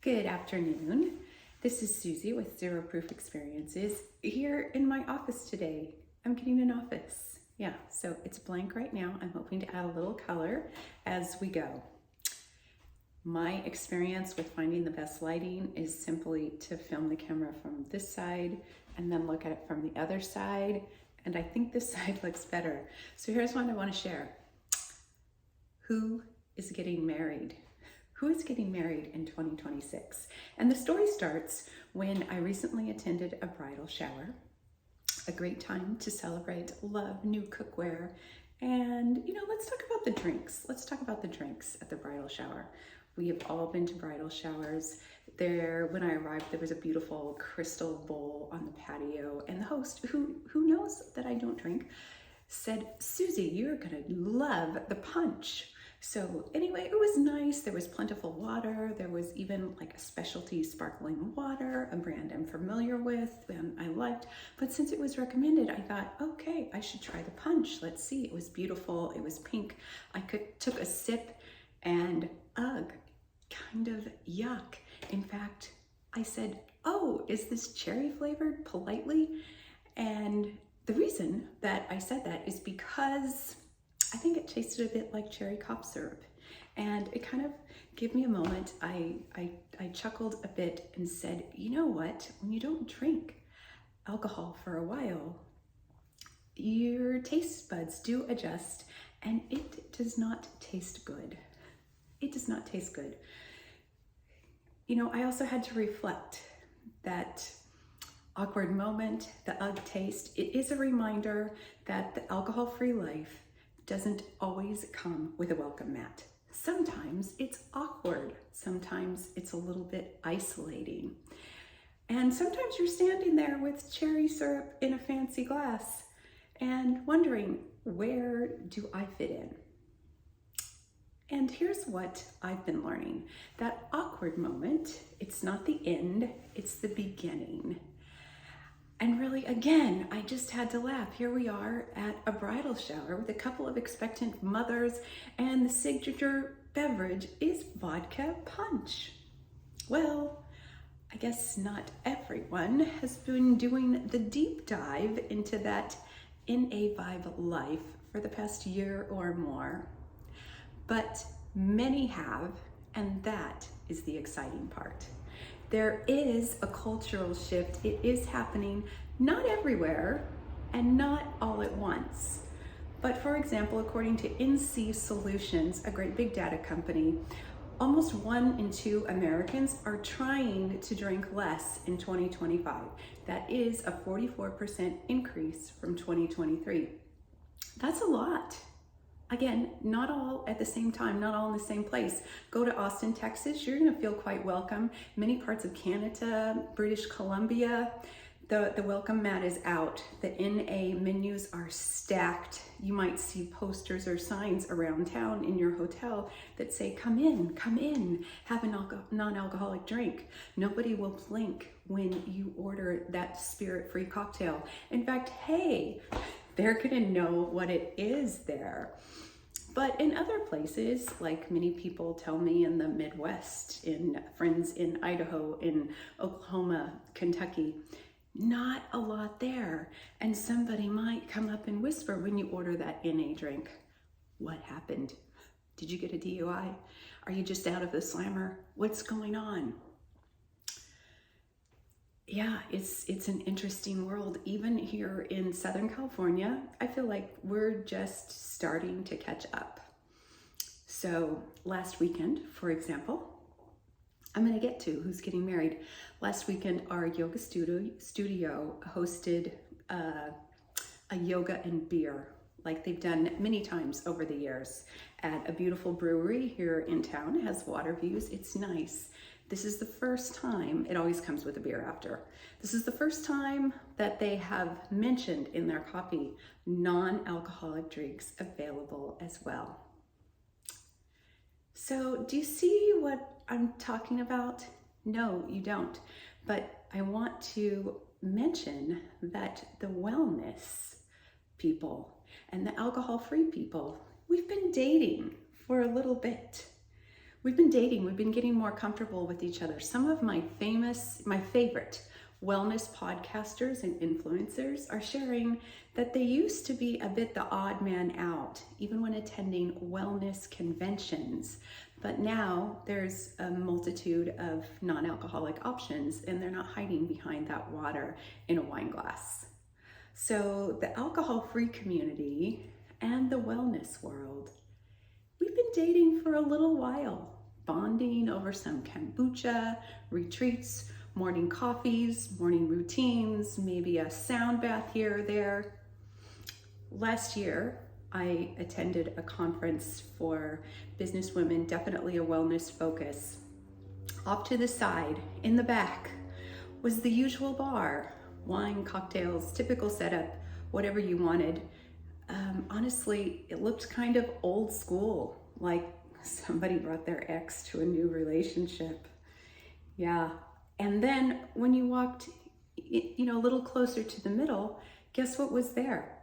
Good afternoon. This is Susie with Zero Proof Experiences here in my office today. I'm getting an office. Yeah, so it's blank right now. I'm hoping to add a little color as we go. My experience with finding the best lighting is simply to film the camera from this side and then look at it from the other side. And I think this side looks better. So here's what I want to share. Who is getting married? Who is getting married in 2026? And the story starts when I recently attended a bridal shower, a great time to celebrate love, new cookware, and let's talk about the drinks. Let's talk about the drinks at the bridal shower. We have all been to bridal showers. When I arrived, there was a beautiful crystal bowl on the patio, and the host, who knows that I don't drink, said, "Susie, you're gonna love the punch." So anyway, it was nice. There was plentiful water. There was even like a specialty sparkling water, a brand I'm familiar with and I liked. But since it was recommended, I thought, okay, I should try the punch. Let's see. It was beautiful. It was pink. Took a sip and ugh, kind of yuck. In fact, I said, "Oh, is this cherry flavored?" politely. And the reason that I said that is because I think it tasted a bit like cherry cough syrup, and it kind of gave me a moment. I chuckled a bit and said, you know what? When you don't drink alcohol for a while, your taste buds do adjust, and it does not taste good. It does not taste good. I also had to reflect that awkward moment, the ugh taste. It is a reminder that the alcohol-free life doesn't always come with a welcome mat. Sometimes it's awkward. Sometimes it's a little bit isolating. And sometimes you're standing there with cherry syrup in a fancy glass and wondering, where do I fit in? And here's what I've been learning. That awkward moment, it's not the end, it's the beginning. And really, again, I just had to laugh. Here we are at a bridal shower with a couple of expectant mothers, and the signature beverage is vodka punch. Well, I guess not everyone has been doing the deep dive into that NA Vibe life for the past year or more, but many have, and that is the exciting part. There is a cultural shift. It is happening, not everywhere and not all at once. But for example, according to NC Solutions, a great big data company, almost 1 in 2 Americans are trying to drink less in 2025. That is a 44% increase from 2023. That's a lot. Again, not all at the same time, not all in the same place. Go to Austin, Texas, you're gonna feel quite welcome. Many parts of Canada, British Columbia, the welcome mat is out. The NA menus are stacked. You might see posters or signs around town in your hotel that say, come in, have a non-alcoholic drink. Nobody will blink when you order that spirit-free cocktail. In fact, hey, they're gonna know what it is there. But in other places, like many people tell me in the Midwest, in friends in Idaho, in Oklahoma, Kentucky, not a lot there. And somebody might come up and whisper when you order that NA drink, what happened? Did you get a DUI? Are you just out of the slammer? What's going on? Yeah, it's an interesting world. Even here in Southern California, I feel like we're just starting to catch up. So last weekend, for example, I'm gonna get to who's getting married. Last weekend, our yoga studio hosted a yoga and beer, like they've done many times over the years, at a beautiful brewery here in town. It has water views, it's nice. This is the first time, it always comes with a beer after. This is the first time that they have mentioned in their copy, non-alcoholic drinks available as well. So do you see what I'm talking about? No, you don't. But I want to mention that the wellness people and the alcohol-free people, we've been dating for a little bit. we've been dating, we've been getting more comfortable with each other. Some of my favorite wellness podcasters and influencers are sharing that they used to be a bit the odd man out, even when attending wellness conventions. But now there's a multitude of non-alcoholic options, and they're not hiding behind that water in a wine glass. So the alcohol-free community and the wellness world, we've been dating for a little while, bonding over some kombucha, retreats, morning coffees, morning routines, maybe a sound bath here or there. Last year, I attended a conference for businesswomen, definitely a wellness focus. Off to the side, in the back, was the usual bar, wine, cocktails, typical setup, whatever you wanted. Honestly, it looked kind of old school, like somebody brought their ex to a new relationship. Yeah. And then when you walked, a little closer to the middle, guess what was there?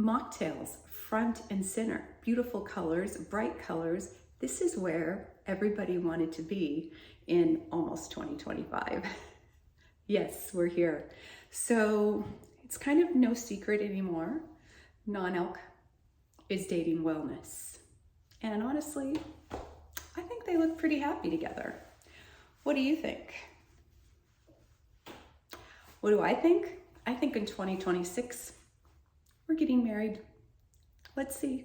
Mocktails, front and center, beautiful colors, bright colors. This is where everybody wanted to be in almost 2025. Yes, we're here. So it's kind of no secret anymore. Non-alc is dating wellness. And honestly, I think they look pretty happy together. What do you think? What do I think? I think in 2026, we're getting married. Let's see.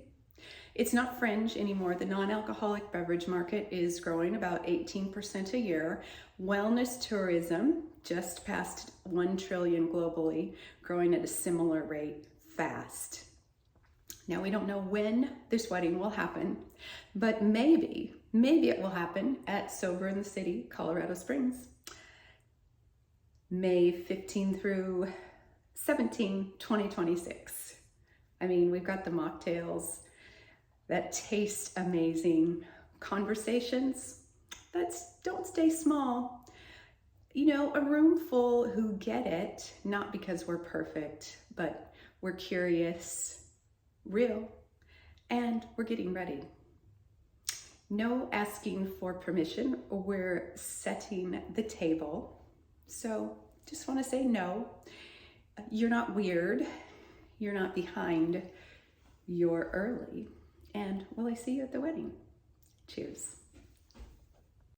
It's not fringe anymore. The non-alcoholic beverage market is growing about 18% a year. Wellness tourism just passed 1 trillion globally, growing at a similar rate fast. Now, we don't know when this wedding will happen, but maybe it will happen at Sober in the City, Colorado Springs. May 15 through 17, 2026. I mean, we've got the mocktails that taste amazing, conversations that don't stay small. A room full who get it, not because we're perfect, but we're curious, real, and we're getting ready. No asking for permission, we're setting the table. So just want to say no, you're not weird, you're not behind, you're early. And will I see you at the wedding? Cheers.